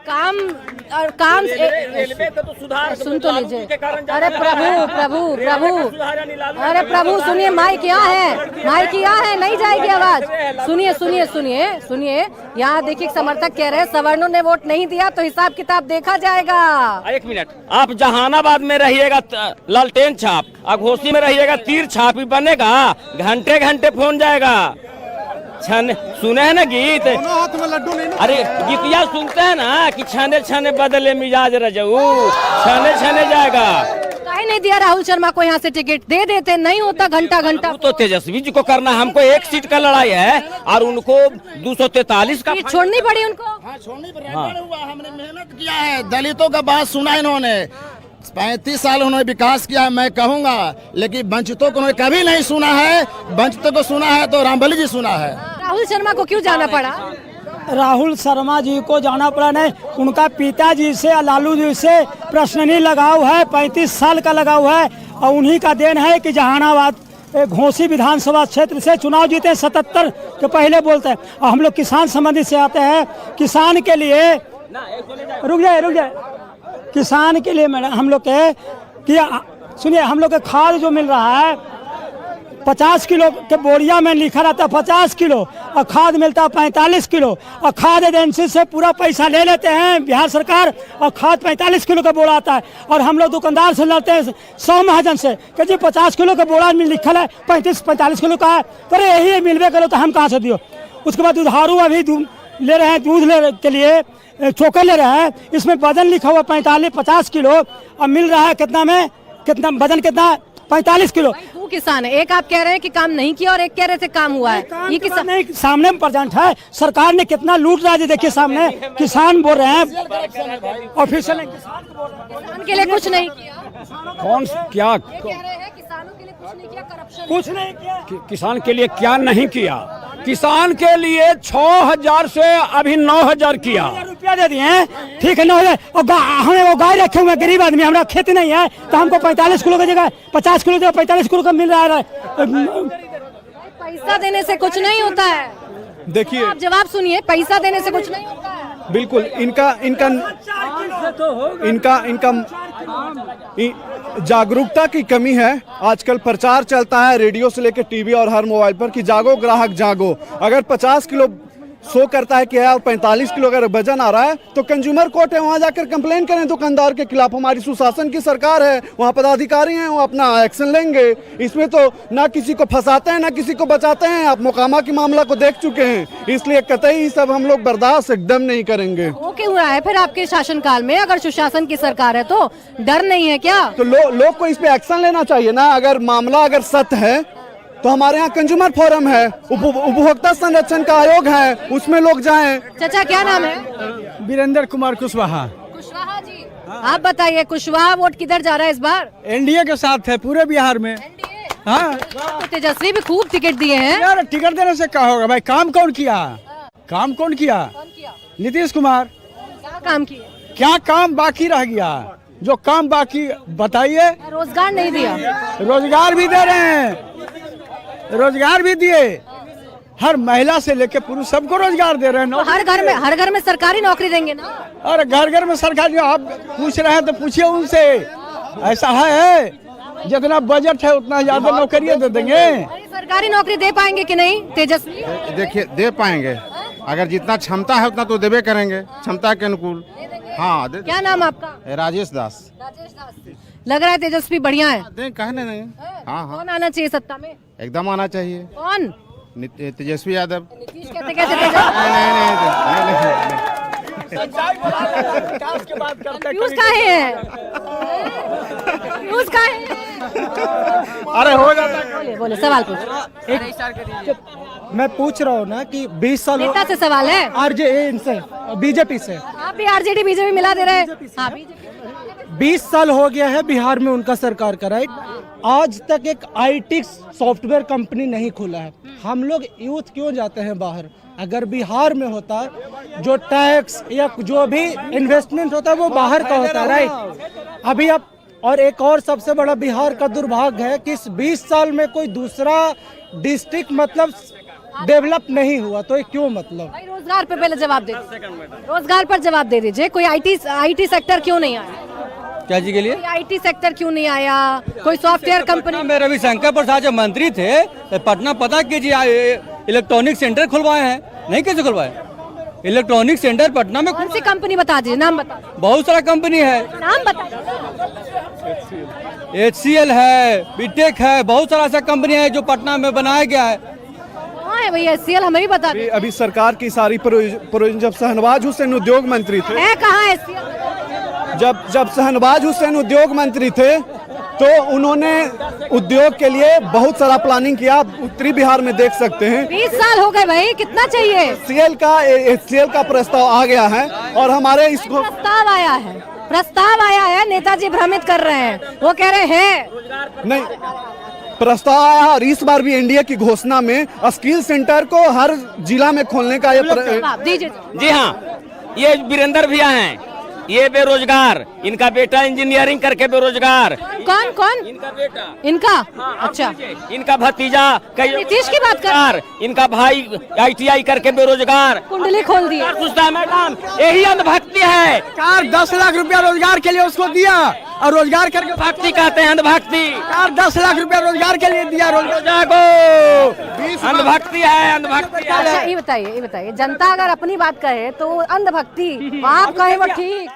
काम और काम रेलवे का तो सुधार सुन तो लीजिए। के कारण अरे प्रभु सुनिए, माइक यहाँ है, माइक यहाँ है, नहीं जाएगी आवाज। सुनिए यहाँ देखिए समर्थक कह रहे हैं सवर्णों ने वोट नहीं दिया तो हिसाब किताब देखा जाएगा। एक मिनट, आप जहानाबाद में रहिएगा लालटेन छाप, घोसी में रहिएगा तीर छाप ही बनेगा, घंटे घंटे फोन जाएगा। सुने हैं ना गीत, हाथ में लड्डू नहीं। अरे गीतिया सुनते हैं ना कि छाने छाने बदले मिजाज रजऊ, छाने छाने जाएगा। काहे नहीं दिया राहुल शर्मा को यहाँ से टिकट? दे देते, नहीं होता घंटा तो तेजस्वी जी को करना, हमको एक सीट का लड़ाई है और उनको 243 का छोड़नी पड़ी उनको। छोड़नी पड़ी। हमने मेहनत किया है, दलितों का बात सुना इन्होंने, 35 साल उन्होंने विकास किया है, मैं कहूँगा, लेकिन वंचितों को उन्होंने कभी नहीं सुना है। वंचितों को सुना है तो रामबली जी सुना है। राहुल शर्मा को क्यों जाना पड़ा? राहुल शर्मा जी को जाना पड़ा नहीं, उनका पिताजी से लालू जी से पर्सनली लगाव है, 35 साल का लगाव है और उन्हीं का देन है कि जहानाबाद घोसी विधानसभा क्षेत्र से चुनाव जीते 77 के पहले बोलते हैं। और हम लोग किसान संबंधी से आते हैं, किसान के लिए रुक जाए किसान के लिए मैडम हम लोग के सुनिए, हम लोग के खाद जो मिल रहा है 50 किलो के बोरिया में लिखा रहता है 50 किलो और खाद मिलता है 45 किलो और खाद एजेंसी से पूरा पैसा ले लेते हैं बिहार सरकार और खाद 45 किलो का बोरा आता है और हम लोग दुकानदार से लड़ते हैं 100 महाजन से कि जी 50 किलो का बोरा में लिखा है 45 किलो का है, तो यही मिलवे करो तो हम कहाँ से दियो। उसके बाद दुधारू अभी ले रहे हैं, दूध ले के लिए चोकर ले रहे हैं, इसमें वजन लिखा हुआ 50 किलो और मिल रहा है कितना में, कितना वजन कितना 45 किलो। वो किसान है, एक आप कह रहे हैं कि काम नहीं किया और एक कह रहे थे काम हुआ है। ये किसान नहीं, सामने में प्रेजेंट है, सरकार ने कितना लूट रहा है देखिए सामने। किसान बोल रहे हैं ऑफिशियल किसान के लिए कुछ नहीं किया। कौन क्या कह रहे हैं किसानों के लिए कुछ नहीं किया, करप्शन कुछ नहीं किया। किसान के लिए क्या नहीं किया? किसान के लिए 6000 से अभी 9000 किया। रुपया दे दिए हैं, ठीक है 9000। और हमें वो गाय रखे हुए गरीब आदमी, हमारा खेती नहीं है तो हमको 45 किलो की जगह 50 किलो जगह 45 किलो का मिल रहा है। पैसा देने से कुछ नहीं होता है। देखिए, आप जवाब सुनिए, पैसा देने से कुछ नहीं होता है। बिल्कुल इनका जागरूकता की कमी है। आजकल प्रचार चलता है रेडियो से लेकर टीवी और हर मोबाइल पर कि जागो ग्राहक जागो। अगर 50 किलो शो करता है कि और 45 किलो अगर वजन आ रहा है तो कंज्यूमर कोर्ट है, वहां जाकर कंप्लेन करें दुकानदार के खिलाफ। हमारी सुशासन की सरकार है, वहां पदाधिकारी हैं, वो अपना एक्शन लेंगे। इसमें तो ना किसी को फंसाते हैं ना किसी को बचाते हैं। आप मोकामा की मामला को देख चुके हैं, इसलिए कतई सब हम लोग बर्दाश्त एकदम नहीं करेंगे। वो क्यों रहा है फिर आपके शासनकाल में? अगर सुशासन की सरकार है तो डर नहीं है क्या? तो लोग को इस पे एक्शन लेना चाहिए ना। अगर मामला अगर सत्य है तो हमारे यहाँ कंज्यूमर फोरम है, उपभोक्ता संरक्षण का आयोग है, उसमें लोग जाएं। चाचा क्या नाम है? वीरेंद्र कुमार कुशवाहा। कुशवाहा जी, आप बताइए कुशवाहा वोट किधर जा रहा है इस बार? एनडीए के साथ है पूरे बिहार में। हाँ, तो तेजस्वी भी खूब टिकट दिए हैं। यार टिकट देने से क्या होगा भाई? काम कौन किया? नीतीश कुमार। क्या काम किए? क्या काम बाकी रह गया? जो काम बाकी बताइए। रोजगार नहीं दिया। रोजगार भी दे रहे हैं, रोजगार भी दिए, हर महिला से लेकर पुरुष सबको रोजगार दे रहे हैं। तो हर घर में सरकारी नौकरी देंगे ना? और घर में सरकारी, आप पूछ रहे हैं तो पूछिए उनसे। ऐसा है जितना बजट है उतना ज्यादा नौकरियां दे देंगे। सरकारी नौकरी दे पाएंगे कि नहीं तेजस्वी? देखिए, दे पाएंगे, अगर जितना क्षमता है उतना तो देवे करेंगे, क्षमता के अनुकूल। हाँ, क्या नाम आपका? राजेश दास। लग रहा है तेजस्वी बढ़िया है। कहने नहीं। हाँ। कौन आना चाहिए सत्ता में? एकदम आना चाहिए। कौन? तेजस्वी यादव। नीतीश कहते कंफ्यूज काहे है? अरे हो जाता है। बोले सवाल पूछ। मैं पूछ रहा हूँ ना कि 20 साल नेता से सवाल है। आरजेडी से, बीजेपी से। आप भी आरजेडी बीजेपी मिला दे रहे हैं। हाँ, 20 साल हो गया है बिहार में उनका सरकार का, राइट? आज तक एक आईटी सॉफ्टवेयर कंपनी नहीं खुला है। हम लोग यूथ क्यों जाते हैं बाहर? अगर बिहार में होता, जो टैक्स या जो भी इन्वेस्टमेंट होता है वो बाहर का होता है, राइट? अभी अब और एक और सबसे बड़ा बिहार का दुर्भाग्य है कि इस 20 साल में कोई दूसरा डिस्ट्रिक्ट मतलब डेवलप नहीं हुआ तो ये क्यों मतलब। भाई रोजगार पे पहले जवाब दे, रोजगार पर जवाब दे दीजिए। कोई आईटी सेक्टर क्यों नहीं आया? क्या जी के लिए? आईटी सेक्टर क्यों नहीं आया? कोई सॉफ्टवेयर कंपनी? में रविशंकर प्रसाद जब मंत्री थे तो पटना पता कीजिए इलेक्ट्रॉनिक सेंटर खुलवाए हैं, नहीं कैसे खुलवाए? इलेक्ट्रॉनिक सेंटर पटना में कौन सी कंपनी बता दीजिए, नाम बता, बहुत सारा कंपनी है, नाम बता। HCL है, बीटेक है, बहुत सारा ऐसा कंपनी है जो पटना में बनाया गया है। कहाँ है भैया SCL, हमें भी बता दीजिए। अभी सरकार की सारी प्रोविजन, जब शहनवाज हुसैन उद्योग मंत्री थे, है कहाँ है SCL? जब शहनवाज हुसैन उद्योग मंत्री थे तो उन्होंने उद्योग के लिए बहुत सारा प्लानिंग किया। आप उत्तरी बिहार में देख सकते हैं। 20 साल हो गए भाई, कितना चाहिए? HCL का प्रस्ताव आ गया है और हमारे इसको प्रस्ताव आया है, नेताजी भ्रमित कर रहे हैं, वो कह रहे हैं नहीं, प्रस्ताव आया और इस बार भी एनडीए की घोषणा में स्किल सेंटर को हर जिला में खोलने का जवाब दीजिए। जी हाँ, ये वीरेंद्र भैया हैं, ये बेरोजगार, इनका बेटा इंजीनियरिंग करके बेरोजगार। कौन कौन? इनका बेटा, इनका हाँ, अच्छा, इनका भतीजा कई नीतीश की बात कर, इनका भाई ITI करके बेरोजगार। कुंडली खोल दिए। मैडम, यही अंधभक्ति है। 10 लाख रुपया रोजगार के लिए उसको दिया और रोजगार करके भक्ति कहते हैं, अंधभक्ति। 10 लाख रुपया रोजगार के लिए दिया। जागो, अंधभक्ति है, अंधभक्ति है। अच्छा ये बताइए, जनता अगर अपनी बात कहे तो अंधभक्ति, आप कहे वो ठीक।